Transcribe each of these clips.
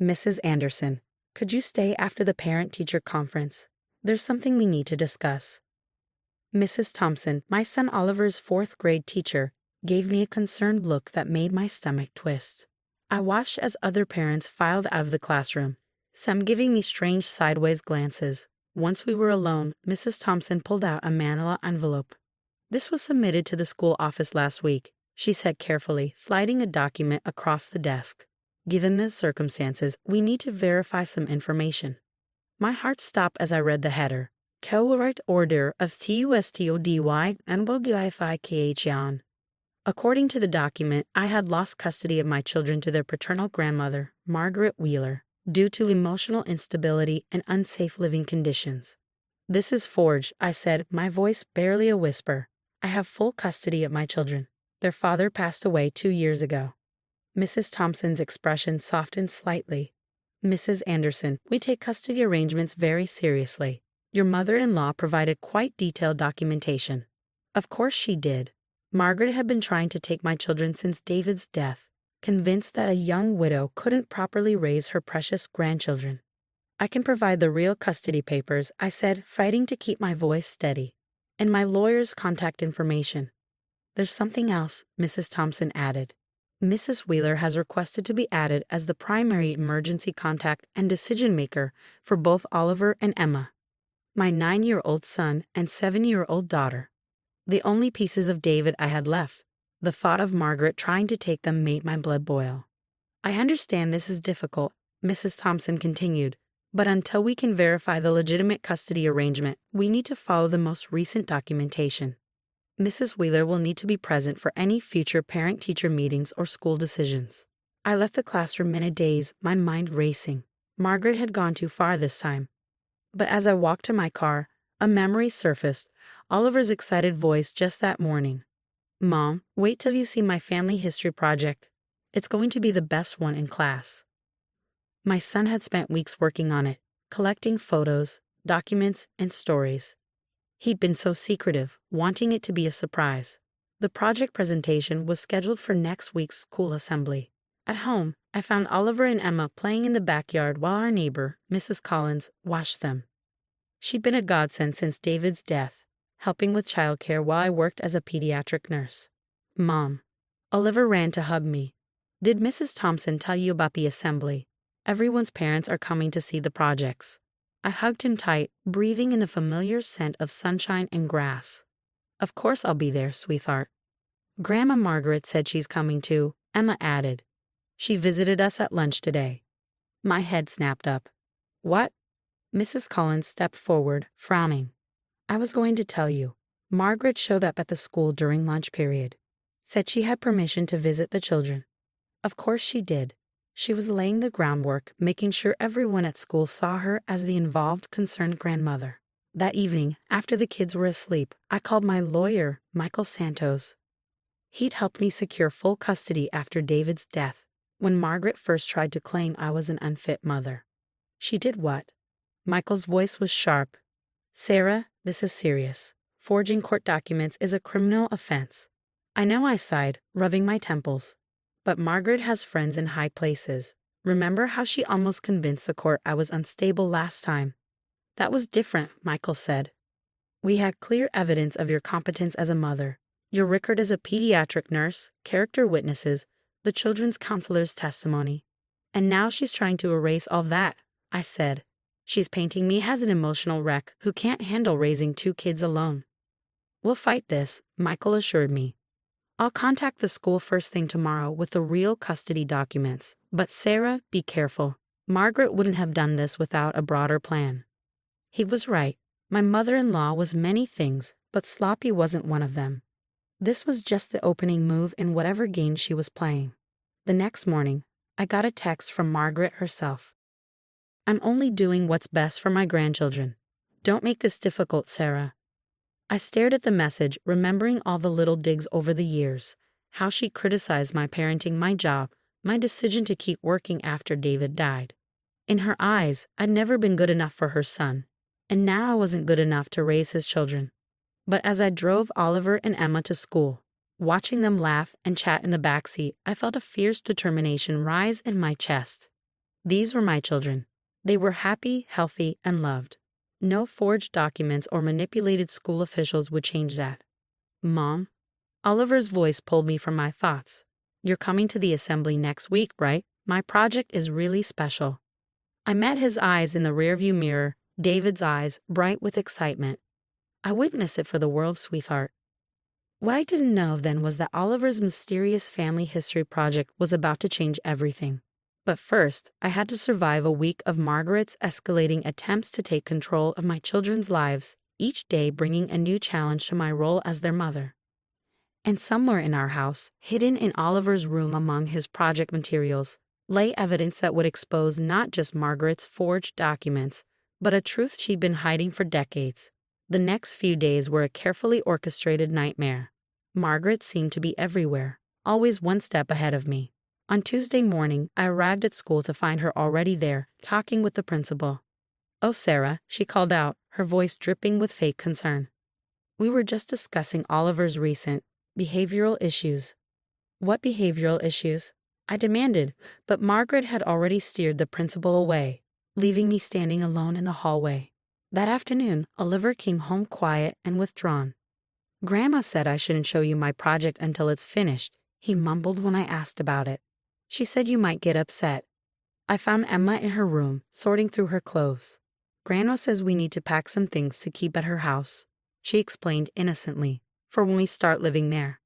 Mrs. Anderson, could you stay after the parent-teacher conference? There's something we need to discuss. Mrs. Thompson, my son Oliver's fourth-grade teacher, gave me a concerned look that made my stomach twist. I watched as other parents filed out of the classroom, some giving me strange sideways glances. Once we were alone, Mrs. Thompson pulled out a manila envelope. "This was submitted to the school office last week," she said carefully, sliding a document across the desk. "Given the circumstances, we need to verify some information." My heart stopped as I read the header. Cowright Order of TUSTODY and WGIFIKHYAN. According to the document, I had lost custody of my children to their paternal grandmother, Margaret Wheeler, due to emotional instability and unsafe living conditions. "This is forged," I said, my voice barely a whisper. "I have full custody of my children. Their father passed away 2 years ago." Mrs. Thompson's expression softened slightly. "Mrs. Anderson, we take custody arrangements very seriously. Your mother-in-law provided quite detailed documentation." Of course she did. Margaret had been trying to take my children since David's death, convinced that a young widow couldn't properly raise her precious grandchildren. "I can provide the real custody papers," I said, fighting to keep my voice steady, "and my lawyer's contact information." "There's something else," Mrs. Thompson added. "Mrs. Wheeler has requested to be added as the primary emergency contact and decision-maker for both Oliver and Emma, my 9-year-old son and 7-year-old daughter. The only pieces of David I had left. The thought of Margaret trying to take them made my blood boil." "I understand this is difficult," Mrs. Thompson continued, "but until we can verify the legitimate custody arrangement, we need to follow the most recent documentation. Mrs. Wheeler will need to be present for any future parent-teacher meetings or school decisions." I left the classroom in a daze, my mind racing. Margaret had gone too far this time. But as I walked to my car, a memory surfaced, Oliver's excited voice just that morning. "Mom, wait till you see my family history project. It's going to be the best one in class." My son had spent weeks working on it, collecting photos, documents, and stories. He'd been so secretive, wanting it to be a surprise. The project presentation was scheduled for next week's school assembly. At home, I found Oliver and Emma playing in the backyard while our neighbor, Mrs. Collins, watched them. She'd been a godsend since David's death, helping with childcare while I worked as a pediatric nurse. "Mom." Oliver ran to hug me. "Did Mrs. Thompson tell you about the assembly? Everyone's parents are coming to see the projects." I hugged him tight, breathing in the familiar scent of sunshine and grass. "Of course I'll be there, sweetheart." "Grandma Margaret said she's coming too," Emma added. "She visited us at lunch today." My head snapped up. "What?" Mrs. Collins stepped forward, frowning. "I was going to tell you. Margaret showed up at the school during lunch period. Said she had permission to visit the children." Of course she did. She was laying the groundwork, making sure everyone at school saw her as the involved, concerned grandmother. That evening, after the kids were asleep, I called my lawyer, Michael Santos. He'd helped me secure full custody after David's death, when Margaret first tried to claim I was an unfit mother. "She did what?" Michael's voice was sharp. "Sarah, this is serious. Forging court documents is a criminal offense." I know, I sighed, rubbing my temples. "But Margaret has friends in high places. Remember how she almost convinced the court I was unstable last time?" "That was different," Michael said. "We had clear evidence of your competence as a mother. Your record as a pediatric nurse, character witnesses, the children's counselor's testimony. And now she's trying to erase all that," I said. "She's painting me as an emotional wreck who can't handle raising 2 kids alone." "We'll fight this," Michael assured me. "I'll contact the school first thing tomorrow with the real custody documents. But Sarah, be careful. Margaret wouldn't have done this without a broader plan." He was right. My mother-in-law was many things, but sloppy wasn't one of them. This was just the opening move in whatever game she was playing. The next morning, I got a text from Margaret herself. "I'm only doing what's best for my grandchildren. Don't make this difficult, Sarah." I stared at the message, remembering all the little digs over the years, how she criticized my parenting, my job, my decision to keep working after David died. In her eyes, I'd never been good enough for her son, and now I wasn't good enough to raise his children. But as I drove Oliver and Emma to school, watching them laugh and chat in the backseat, I felt a fierce determination rise in my chest. These were my children. They were happy, healthy, and loved. No forged documents or manipulated school officials would change that. Mom? Oliver's voice pulled me from my thoughts. You're coming to the assembly next week, right? My project is really special. I met his eyes in the rearview mirror, David's eyes, bright with excitement. I wouldn't miss it for the world, sweetheart. What I didn't know then was that Oliver's mysterious family history project was about to change everything. But first, I had to survive a week of Margaret's escalating attempts to take control of my children's lives, each day bringing a new challenge to my role as their mother. And somewhere in our house, hidden in Oliver's room among his project materials, lay evidence that would expose not just Margaret's forged documents, but a truth she'd been hiding for decades. The next few days were a carefully orchestrated nightmare. Margaret seemed to be everywhere, always one step ahead of me. On Tuesday morning, I arrived at school to find her already there, talking with the principal. "Oh, Sarah," she called out, her voice dripping with fake concern. "We were just discussing Oliver's recent behavioral issues." "What behavioral issues?" I demanded, but Margaret had already steered the principal away, leaving me standing alone in the hallway. That afternoon, Oliver came home quiet and withdrawn. "Grandma said I shouldn't show you my project until it's finished," he mumbled when I asked about it. "She said you might get upset." I found Emma in her room, sorting through her clothes. "Grandma says we need to pack some things to keep at her house," she explained innocently, "for when we start living there."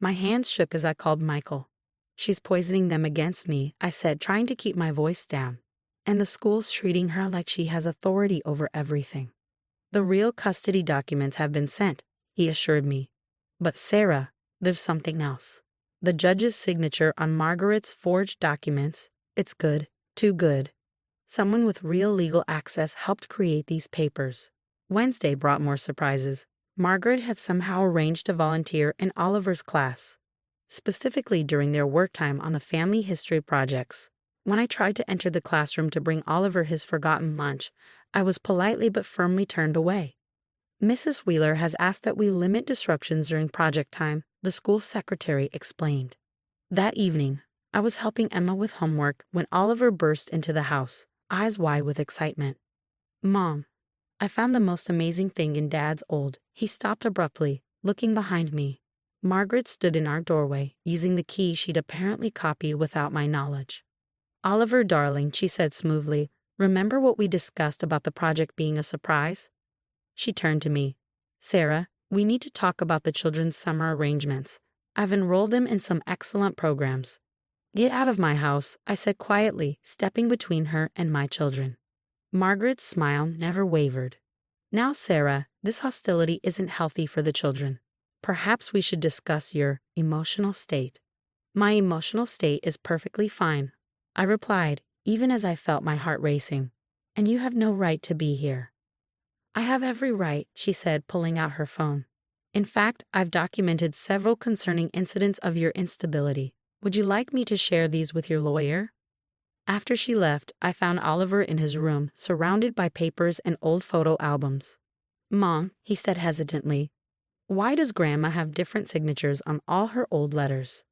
My hands shook as I called Michael. "She's poisoning them against me," I said, trying to keep my voice down. "And the school's treating her like she has authority over everything." "The real custody documents have been sent," he assured me. "But Sarah, there's something else. The judge's signature on Margaret's forged documents. It's good, too good. Someone with real legal access helped create these papers." Wednesday brought more surprises. Margaret had somehow arranged to volunteer in Oliver's class, specifically during their work time on the family history projects. When I tried to enter the classroom to bring Oliver his forgotten lunch, I was politely but firmly turned away. "Mrs. Wheeler has asked that we limit disruptions during project time," the school secretary explained. That evening, I was helping Emma with homework when Oliver burst into the house, eyes wide with excitement. "Mom, I found the most amazing thing in Dad's old." He stopped abruptly, looking behind me. Margaret stood in our doorway, using the key she'd apparently copied without my knowledge. "Oliver, darling," she said smoothly, "remember what we discussed about the project being a surprise?" She turned to me. "Sarah, we need to talk about the children's summer arrangements. I've enrolled them in some excellent programs." "Get out of my house," I said quietly, stepping between her and my children. Margaret's smile never wavered. "Now, Sarah, this hostility isn't healthy for the children. Perhaps we should discuss your emotional state." "My emotional state is perfectly fine," I replied, even as I felt my heart racing. "And you have no right to be here." "I have every right," she said, pulling out her phone. "In fact, I've documented several concerning incidents of your instability. Would you like me to share these with your lawyer?" After she left, I found Oliver in his room, surrounded by papers and old photo albums. "Mom," he said hesitantly, "why does Grandma have different signatures on all her old letters?"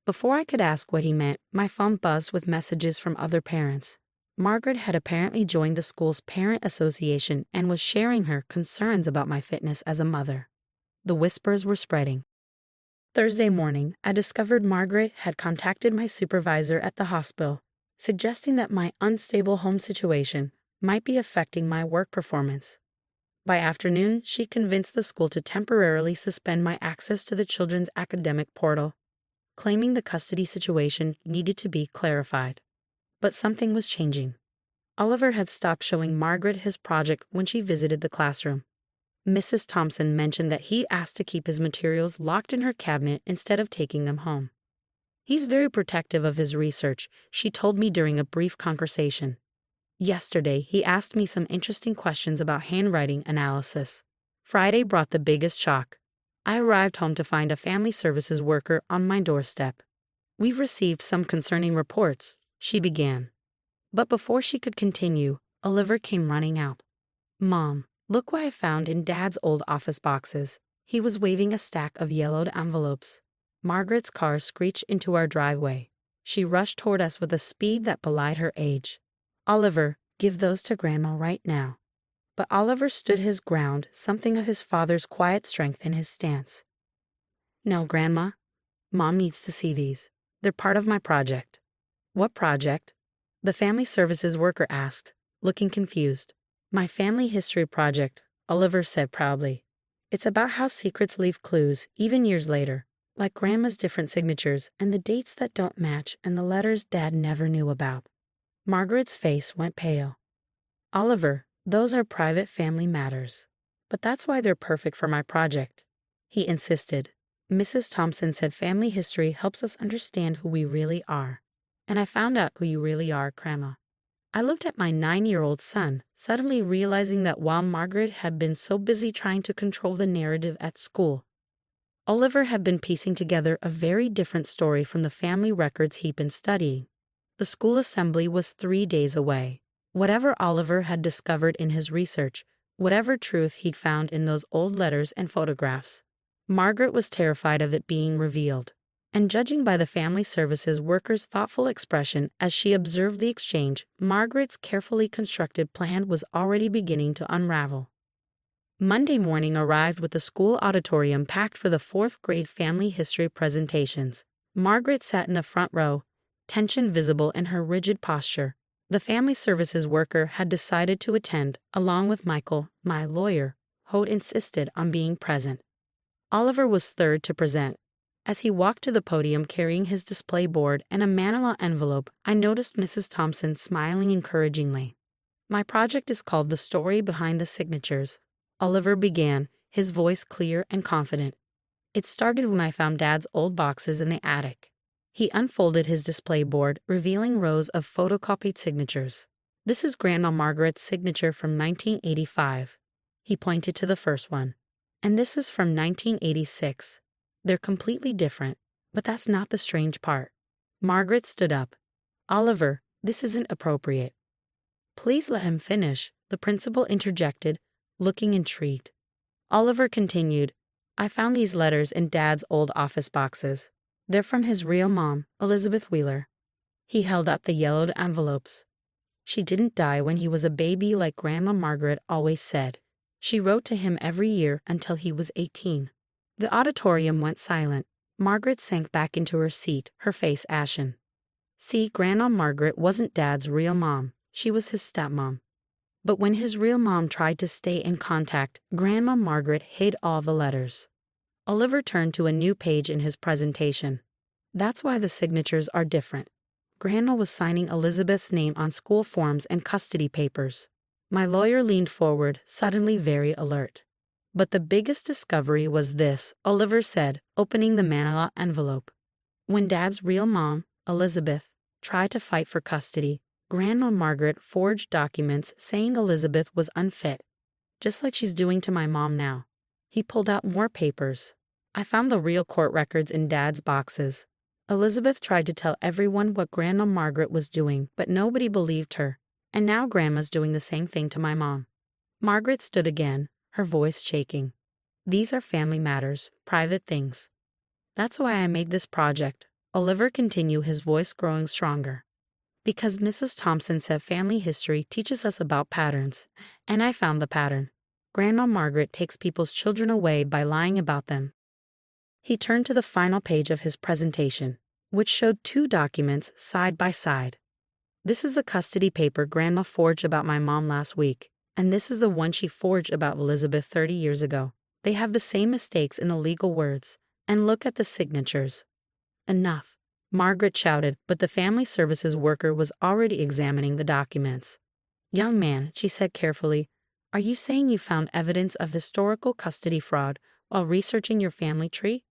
Before I could ask what he meant, my phone buzzed with messages from other parents. Margaret had apparently joined the school's parent association and was sharing her concerns about my fitness as a mother. The whispers were spreading. Thursday morning, I discovered Margaret had contacted my supervisor at the hospital, suggesting that my unstable home situation might be affecting my work performance. By afternoon, she convinced the school to temporarily suspend my access to the children's academic portal, claiming the custody situation needed to be clarified. But something was changing. Oliver had stopped showing Margaret his project when she visited the classroom. Mrs. Thompson mentioned that he asked to keep his materials locked in her cabinet instead of taking them home. "He's very protective of his research," she told me during a brief conversation. Yesterday, he asked me some interesting questions about handwriting analysis. Friday brought the biggest shock. I arrived home to find a family services worker on my doorstep. "We've received some concerning reports," she began. But before she could continue, Oliver came running out. "Mom, look what I found in Dad's old office boxes." He was waving a stack of yellowed envelopes. Margaret's car screeched into our driveway. She rushed toward us with a speed that belied her age. "Oliver, give those to Grandma right now." But Oliver stood his ground, something of his father's quiet strength in his stance. "No, Grandma. Mom needs to see these. They're part of my project." "What project?" the family services worker asked, looking confused. "My family history project," Oliver said proudly. "It's about how secrets leave clues, even years later, like Grandma's different signatures and the dates that don't match and the letters Dad never knew about." Margaret's face went pale. "Oliver, those are private family matters. But that's why they're perfect for my project," he insisted. "Mrs. Thompson said family history helps us understand who we really are. And I found out who you really are, Grandma." I looked at my 9-year-old son, suddenly realizing that while Margaret had been so busy trying to control the narrative at school, Oliver had been piecing together a very different story from the family records he'd been studying. The school assembly was 3 days away. Whatever Oliver had discovered in his research, whatever truth he'd found in those old letters and photographs, Margaret was terrified of it being revealed. And judging by the family services worker's thoughtful expression as she observed the exchange, Margaret's carefully constructed plan was already beginning to unravel. Monday morning arrived with the school auditorium packed for the 4th grade family history presentations. Margaret sat in the front row, tension visible in her rigid posture. The family services worker had decided to attend, along with Michael, my lawyer, who insisted on being present. Oliver was third to present. As he walked to the podium carrying his display board and a manila envelope, I noticed Mrs. Thompson smiling encouragingly. "My project is called The Story Behind the Signatures," Oliver began, his voice clear and confident. "It started when I found Dad's old boxes in the attic." He unfolded his display board, revealing rows of photocopied signatures. "This is Grandma Margaret's signature from 1985. He pointed to the first one. "And this is from 1986. They're completely different, but that's not the strange part." Margaret stood up. "Oliver, this isn't appropriate." "Please let him finish," the principal interjected, looking intrigued. Oliver continued, "I found these letters in Dad's old office boxes. They're from his real mom, Elizabeth Wheeler." He held up the yellowed envelopes. "She didn't die when he was a baby like Grandma Margaret always said. She wrote to him every year until he was 18. The auditorium went silent. Margaret sank back into her seat, her face ashen. See, Grandma Margaret wasn't Dad's real mom. She was his stepmom. But when his real mom tried to stay in contact, Grandma Margaret hid all the letters. Oliver turned to a new page in his presentation. "That's why the signatures are different. Grandma was signing Elizabeth's name on school forms and custody papers." My lawyer leaned forward, suddenly very alert. "But the biggest discovery was this," Oliver said, opening the manila envelope. "When Dad's real mom, Elizabeth, tried to fight for custody, Grandma Margaret forged documents saying Elizabeth was unfit, just like she's doing to my mom now." He pulled out more papers. "I found the real court records in Dad's boxes. Elizabeth tried to tell everyone what Grandma Margaret was doing, but nobody believed her. And now Grandma's doing the same thing to my mom." Margaret stood again, her voice shaking. "These are family matters, private things. That's why I made this project," Oliver continued, his voice growing stronger. "Because Mrs. Thompson said family history teaches us about patterns, and I found the pattern. Grandma Margaret takes people's children away by lying about them." He turned to the final page of his presentation, which showed 2 documents side by side. "This is the custody paper Grandma forged about my mom last week, and this is the one she forged about Elizabeth 30 years ago. They have the same mistakes in the legal words, and look at the signatures." "Enough," Margaret shouted, but the family services worker was already examining the documents. "Young man," she said carefully, "are you saying you found evidence of historical custody fraud while researching your family tree?"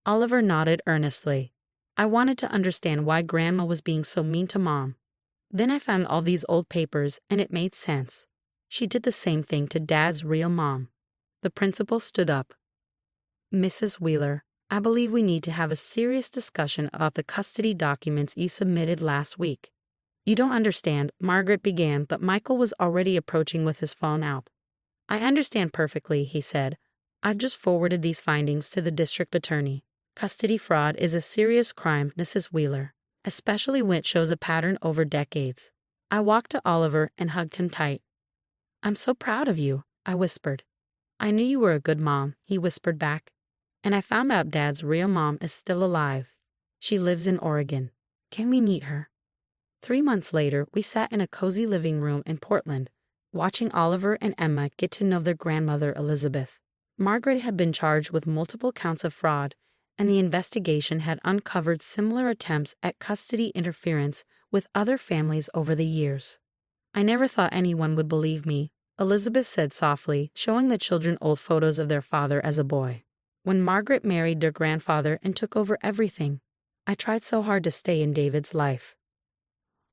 Oliver nodded earnestly. "I wanted to understand why Grandma was being so mean to Mom. Then I found all these old papers, and it made sense. She did the same thing to Dad's real mom." The principal stood up. "Mrs. Wheeler, I believe we need to have a serious discussion about the custody documents you submitted last week." "You don't understand," Margaret began, but Michael was already approaching with his phone out. "I understand perfectly," he said. "I've just forwarded these findings to the district attorney. Custody fraud is a serious crime, Mrs. Wheeler, especially when it shows a pattern over decades. I walked to Oliver and hugged him tight. I'm so proud of you, I whispered. I knew you were a good mom, he whispered back. And I found out Dad's real mom is still alive. She lives in Oregon. Can we meet her? 3 months later, we sat in a cozy living room in Portland, watching Oliver and Emma get to know their grandmother Elizabeth. Margaret had been charged with multiple counts of fraud, and the investigation had uncovered similar attempts at custody interference with other families over the years. I never thought anyone would believe me, Elizabeth said softly, showing the children old photos of their father as a boy. When Margaret married their grandfather and took over everything, I tried so hard to stay in David's life.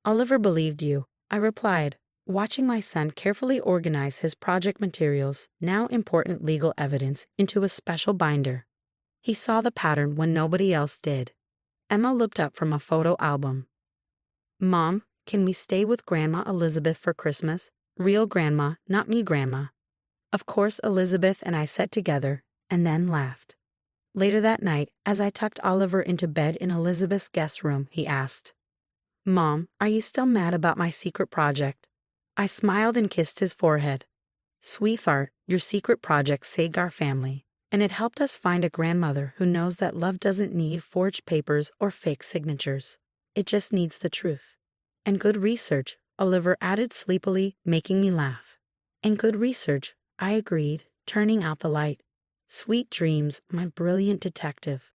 Oliver believed you, I replied, watching my son carefully organize his project materials, now important legal evidence, into a special binder. He saw the pattern when nobody else did. Emma looked up from a photo album. Mom, can we stay with Grandma Elizabeth for Christmas? Real grandma, not me grandma. Of course, Elizabeth and I sat together, and then laughed. Later that night, as I tucked Oliver into bed in Elizabeth's guest room, he asked, Mom, are you still mad about my secret project? I smiled and kissed his forehead. Sweetheart, your secret project saved our family, and it helped us find a grandmother who knows that love doesn't need forged papers or fake signatures. It just needs the truth. And good research, Oliver added sleepily, making me laugh. And good research, I agreed, turning out the light. Sweet dreams, my brilliant detective.